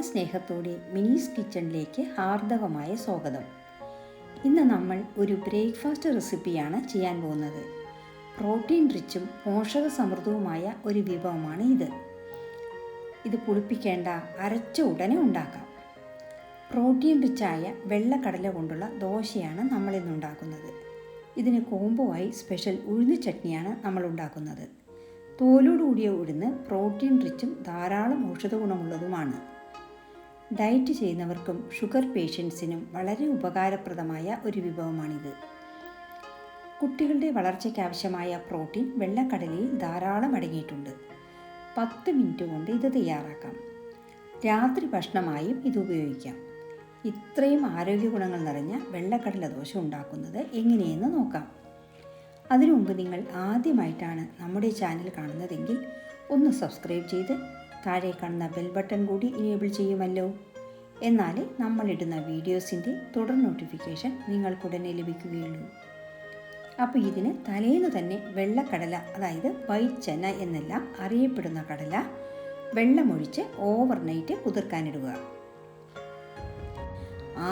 ഒരുപാട് സ്നേഹത്തോടെ മിനീസ് കിച്ചണിലേക്ക് ഹാർദവമായ സ്വാഗതം. ഇന്ന് നമ്മൾ ഒരു ബ്രേക്ക്ഫാസ്റ്റ് റെസിപ്പിയാണ് ചെയ്യാൻ പോകുന്നത്. പ്രോട്ടീൻ റിച്ചും പോഷക സമൃദ്ധവുമായ ഒരു വിഭവമാണ് ഇത്. ഇത് പുളിപ്പിക്കേണ്ട, അരച്ച ഉടനെ ഉണ്ടാക്കാം. പ്രോട്ടീൻ റിച്ചായ വെള്ളക്കടല കൊണ്ടുള്ള ദോശയാണ് നമ്മളിന്ന് ഉണ്ടാക്കുന്നത്. ഇതിന് കോംബോയായി സ്പെഷ്യൽ ഉഴുന്ന് ചട്നിയാണ് നമ്മൾ ഉണ്ടാക്കുന്നത്. തോലോടുകൂടിയ ഉഴുന്ന് പ്രോട്ടീൻ റിച്ചും ധാരാളം ഔഷധ ഗുണമുള്ളതുമാണ്. ഡയറ്റ് ചെയ്യുന്നവർക്കും ഷുഗർ പേഷ്യൻസിനും വളരെ ഉപകാരപ്രദമായ ഒരു വിഭവമാണിത്. കുട്ടികളുടെ വളർച്ചയ്ക്കാവശ്യമായ പ്രോട്ടീൻ വെള്ളക്കടലയിൽ ധാരാളം അടങ്ങിയിട്ടുണ്ട്. 10 മിനിറ്റ് കൊണ്ട് ഇത് തയ്യാറാക്കാം. രാത്രി ഭക്ഷണമായും ഇത് ഉപയോഗിക്കാം. ഇത്രയും ആരോഗ്യ ഗുണങ്ങൾ നിറഞ്ഞ വെള്ളക്കടല ദോശ ഉണ്ടാക്കുന്നത് എങ്ങനെയെന്ന് നോക്കാം. അതിനു മുമ്പ് നിങ്ങൾ ആദ്യമായിട്ടാണ് നമ്മുടെ ചാനൽ കാണുന്നതെങ്കിൽ ഒന്ന് സബ്സ്ക്രൈബ് ചെയ്ത് താഴെ കാണുന്ന ബെൽ ബട്ടൺ കൂടി എനേബിൾ ചെയ്യുമല്ലോ. എന്നാലേ നമ്മളിടുന്ന വീഡിയോസിൻ്റെ തുടർ നോട്ടിഫിക്കേഷൻ നിങ്ങൾക്കുടനെ ലഭിക്കുകയുള്ളൂ. അപ്പോൾ ഇതിന് തലേന്ന് തന്നെ വെള്ളക്കടല, അതായത് വൈറ്റ് ചെന എന്നെല്ലാം അറിയപ്പെടുന്ന കടല വെള്ളമൊഴിച്ച് ഓവർനൈറ്റ് കുതിർക്കാനിടുക.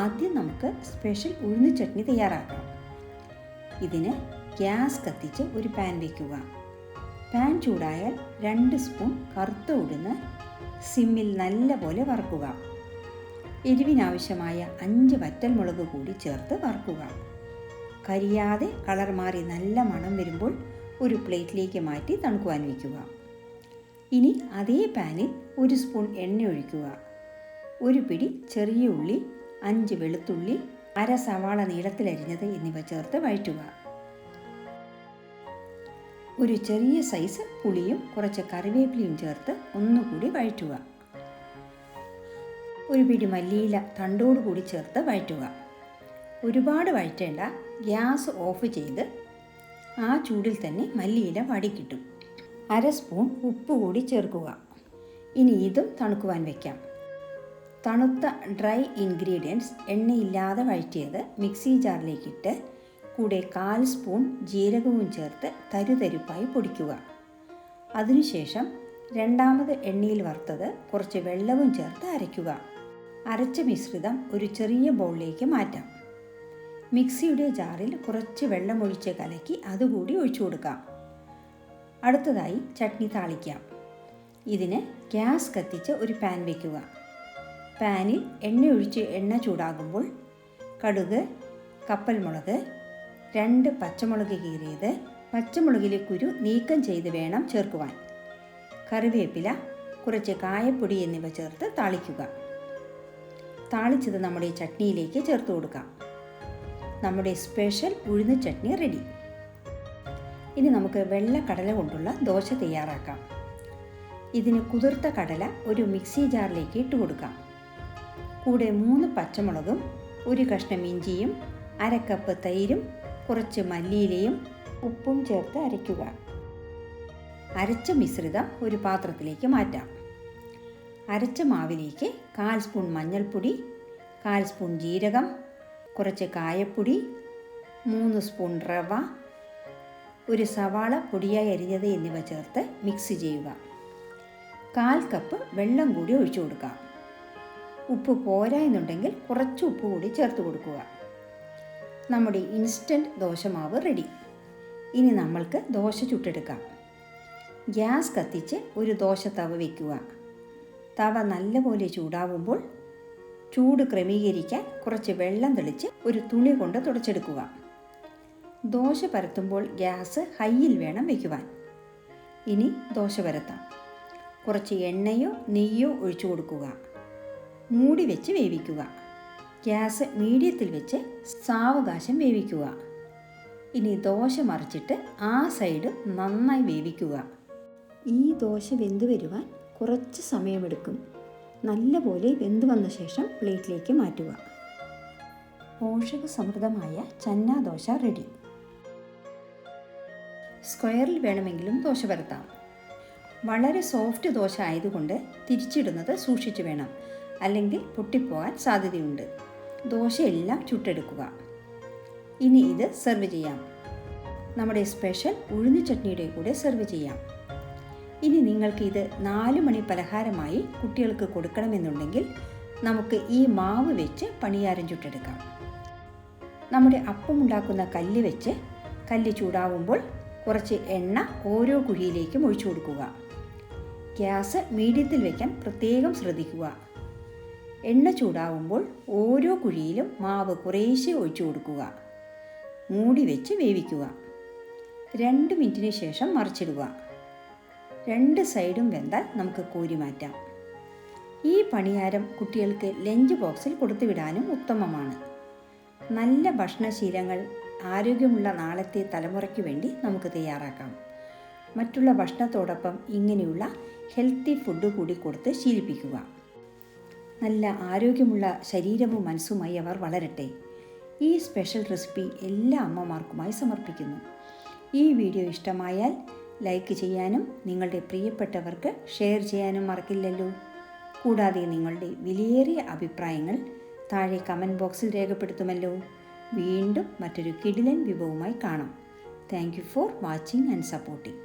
ആദ്യം നമുക്ക് സ്പെഷ്യൽ ഉഴുന്ന് ചട്നി തയ്യാറാക്കാം. ഇതിന് ഗ്യാസ് കത്തിച്ച് ഒരു പാൻ വയ്ക്കുക. പാൻ ചൂടായാൽ 2 സ്പൂൺ കറുത്ത ഉഴുന്ന് സിമ്മിൽ നല്ലപോലെ വറുക്കുക. എരിവിനാവശ്യമായ 5 വറ്റൽമുളക് കൂടി ചേർത്ത് വറുക്കുക. കരിയാതെ കളർ മാറി നല്ല മണം വരുമ്പോൾ ഒരു പ്ലേറ്റിലേക്ക് മാറ്റി തണുക്കുവാൻ വയ്ക്കുക. ഇനി അതേ പാനിൽ 1 സ്പൂൺ എണ്ണ ഒഴിക്കുക. ഒരു പിടി ചെറിയ ഉള്ളി, 5 വെളുത്തുള്ളി, അര സവാള നീളത്തിലരിഞ്ഞത് എന്നിവ ചേർത്ത് വഴറ്റുക. ഒരു ചെറിയ സൈസ് പുളിയും കുറച്ച് കറിവേപ്പിലയും ചേർത്ത് ഒന്നുകൂടി വഴറ്റുക. ഒരു പിടി മല്ലിയില തണ്ടോടുകൂടി ചേർത്ത് വഴറ്റുക. ഒരുപാട് വഴറ്റേണ്ട, ഗ്യാസ് ഓഫ് ചെയ്ത് ആ ചൂടിൽ തന്നെ മല്ലിയില വാടിക്കിട്ടും. അര സ്പൂൺ ഉപ്പ് കൂടി ചേർക്കുക. ഇനി ഇതും തണുക്കുവാൻ വയ്ക്കാം. തണുത്ത ഡ്രൈ ഇൻഗ്രീഡിയൻസ് എണ്ണയില്ലാതെ വഴറ്റിയത് മിക്സി ജാറിലേക്കിട്ട് കൂടെ 1/4 സ്പൂൺ ജീരകവും ചേർത്ത് തരുതരുപ്പായി പൊടിക്കുക. അതിനുശേഷം രണ്ടാമത് എണ്ണയിൽ വറുത്തത് കുറച്ച് വെള്ളവും ചേർത്ത് അരയ്ക്കുക. അരച്ച മിശ്രിതം ഒരു ചെറിയ ബൗളിലേക്ക് മാറ്റാം. മിക്സിയുടെ ജാറിൽ കുറച്ച് വെള്ളമൊഴിച്ച് കലക്കി അതുകൂടി ഒഴിച്ചു കൊടുക്കാം. അടുത്തതായി ചട്നി താളിക്കാം. ഇതിന് ഗ്യാസ് കത്തിച്ച് ഒരു പാൻ വയ്ക്കുക. പാനിൽ എണ്ണ ഒഴിച്ച് എണ്ണ ചൂടാകുമ്പോൾ കടുക്, കപ്പൽമുളക്, 2 പച്ചമുളക് കീറിയത്, പച്ചമുളകിലെ കുരു നീക്കം ചെയ്ത് വേണം ചേർക്കുവാൻ, കറിവേപ്പില, കുറച്ച് കായപ്പൊടി എന്നിവ ചേർത്ത് താളിക്കുക. താളിച്ചത് നമ്മുടെ ചട്നിയിലേക്ക് ചേർത്ത് കൊടുക്കാം. നമ്മുടെ സ്പെഷ്യൽ ഉഴുന്ന് ചട്നി റെഡി. ഇനി നമുക്ക് വെള്ളക്കടല കൊണ്ടുള്ള ദോശ തയ്യാറാക്കാം. ഇതിന് കുതിർത്ത കടല ഒരു മിക്സി ജാറിലേക്ക് ഇട്ട് കൊടുക്കാം. കൂടെ 3 പച്ചമുളകും, 1 കഷ്ണം ഇഞ്ചിയും, അര കപ്പ് തൈരും, കുറച്ച് മല്ലിയിലയും ഉപ്പും ചേർത്ത് അരയ്ക്കുക. അരച്ച മിശ്രിതം ഒരു പാത്രത്തിലേക്ക് മാറ്റാം. അരച്ച മാവിലേക്ക് 1/4 സ്പൂൺ മഞ്ഞൾപ്പൊടി, 1/4 സ്പൂൺ ജീരകം, കുറച്ച് കായപ്പൊടി, 3 സ്പൂൺ റവ, 1 സവാള പൊടിയായി അരിഞ്ഞത് എന്നിവ ചേർത്ത് മിക്സ് ചെയ്യുക. 1/4 കപ്പ് വെള്ളം കൂടി ഒഴിച്ചു കൊടുക്കാം. ഉപ്പ് പോരാ എന്നുണ്ടെങ്കിൽ കുറച്ച് ഉപ്പ് കൂടി ചേർത്ത് കൊടുക്കുക. നമ്മുടെ ഇൻസ്റ്റൻറ്റ് ദോശമാവ് റെഡി. ഇനി നമ്മൾക്ക് ദോശ ചുട്ടെടുക്കാം. ഗ്യാസ് കത്തിച്ച് ഒരു ദോശ തവ വയ്ക്കുക. തവ നല്ലപോലെ ചൂടാവുമ്പോൾ ചൂട് ക്രമീകരിക്കാൻ കുറച്ച് വെള്ളം തെളിച്ച് ഒരു തുണി കൊണ്ട് തുടച്ചെടുക്കുക. ദോശ പരത്തുമ്പോൾ ഗ്യാസ് ഹൈയിൽ വേണം വയ്ക്കുവാൻ. ഇനി ദോശ പരത്താം. കുറച്ച് എണ്ണയോ നെയ്യോ ഒഴിച്ചു കൊടുക്കുക. മൂടി വെച്ച് വേവിക്കുക. ഗ്യാസ് മീഡിയത്തിൽ വെച്ച് സാവകാശം വേവിക്കുക. ഇനി ദോശ മറിച്ചിട്ട് ആ സൈഡ് നന്നായി വേവിക്കുക. ഈ ദോശ വെന്ത് വരുവാൻ കുറച്ച് സമയമെടുക്കും. നല്ലപോലെ വെന്ത് വന്ന ശേഷം പ്ലേറ്റിലേക്ക് മാറ്റുക. പോഷക സമൃദ്ധമായ ചന്ന ദോശ റെഡി. സ്ക്വയറിൽ വേണമെങ്കിലും ദോശ പരത്താം. വളരെ സോഫ്റ്റ് ദോശ ആയതുകൊണ്ട് തിരിച്ചിടുന്നത് സൂക്ഷിച്ചു വേണം, അല്ലെങ്കിൽ പൊട്ടിപ്പോകാൻ സാധ്യതയുണ്ട്. ദോശയെല്ലാം ചുട്ടെടുക്കുക. ഇനി ഇത് സെർവ് ചെയ്യാം. നമ്മുടെ സ്പെഷ്യൽ ഉഴുന്ന് ചട്നിയുടെ കൂടെ സെർവ് ചെയ്യാം. ഇനി നിങ്ങൾക്ക് ഇത് 4 മണി പലഹാരമായി കുട്ടികൾക്ക് കൊടുക്കണമെന്നുണ്ടെങ്കിൽ നമുക്ക് ഈ മാവ് വെച്ച് പണിയാരം ചുട്ടെടുക്കാം. നമ്മുടെ അപ്പമുണ്ടാക്കുന്ന കല്ല് വെച്ച് കല്ല് ചൂടാവുമ്പോൾ കുറച്ച് എണ്ണ ഓരോ കുഴിയിലേക്കും ഒഴിച്ചു കൊടുക്കുക. ഗ്യാസ് മീഡിയത്തിൽ വയ്ക്കാൻ പ്രത്യേകം ശ്രദ്ധിക്കുക. എണ്ണ ചൂടാവുമ്പോൾ ഓരോ കുഴിയിലും മാവ് കുറേശ്ശെ ഒഴിച്ചു കൊടുക്കുക. മൂടി വെച്ച് വേവിക്കുക. 2 മിനിറ്റിന് ശേഷം മറിച്ചിടുക. 2 സൈഡും വെന്താൽ നമുക്ക് കോരി മാറ്റാം. ഈ പണിയാരം കുട്ടികൾക്ക് ലഞ്ച് ബോക്സിൽ കൊടുത്തുവിടാനും ഉത്തമമാണ്. നല്ല ഭക്ഷണശീലങ്ങൾ ആരോഗ്യമുള്ള നാളത്തെ തലമുറയ്ക്ക് വേണ്ടി നമുക്ക് തയ്യാറാക്കാം. മറ്റുള്ള ഭക്ഷണത്തോടൊപ്പം ഇങ്ങനെയുള്ള ഹെൽത്തി ഫുഡ് കൂടി കൊടുത്ത് ശീലിപ്പിക്കുക. നല്ല ആരോഗ്യമുള്ള ശരീരവും മനസ്സുമായി അവർ വളരട്ടെ. ഈ സ്പെഷ്യൽ റെസിപ്പി എല്ലാ അമ്മമാർക്കുമായി സമർപ്പിക്കുന്നു. ഈ വീഡിയോ ഇഷ്ടമായാൽ ലൈക്ക് ചെയ്യാനും നിങ്ങളുടെ പ്രിയപ്പെട്ടവർക്ക് ഷെയർ ചെയ്യാനും മറക്കില്ലല്ലോ. കൂടാതെ നിങ്ങളുടെ വിലയേറിയ അഭിപ്രായങ്ങൾ താഴെ കമൻറ്റ് ബോക്സിൽ രേഖപ്പെടുത്തുമല്ലോ. വീണ്ടും മറ്റൊരു കിടിലൻ വിഭവമായി കാണാം. Thank you for watching and supporting.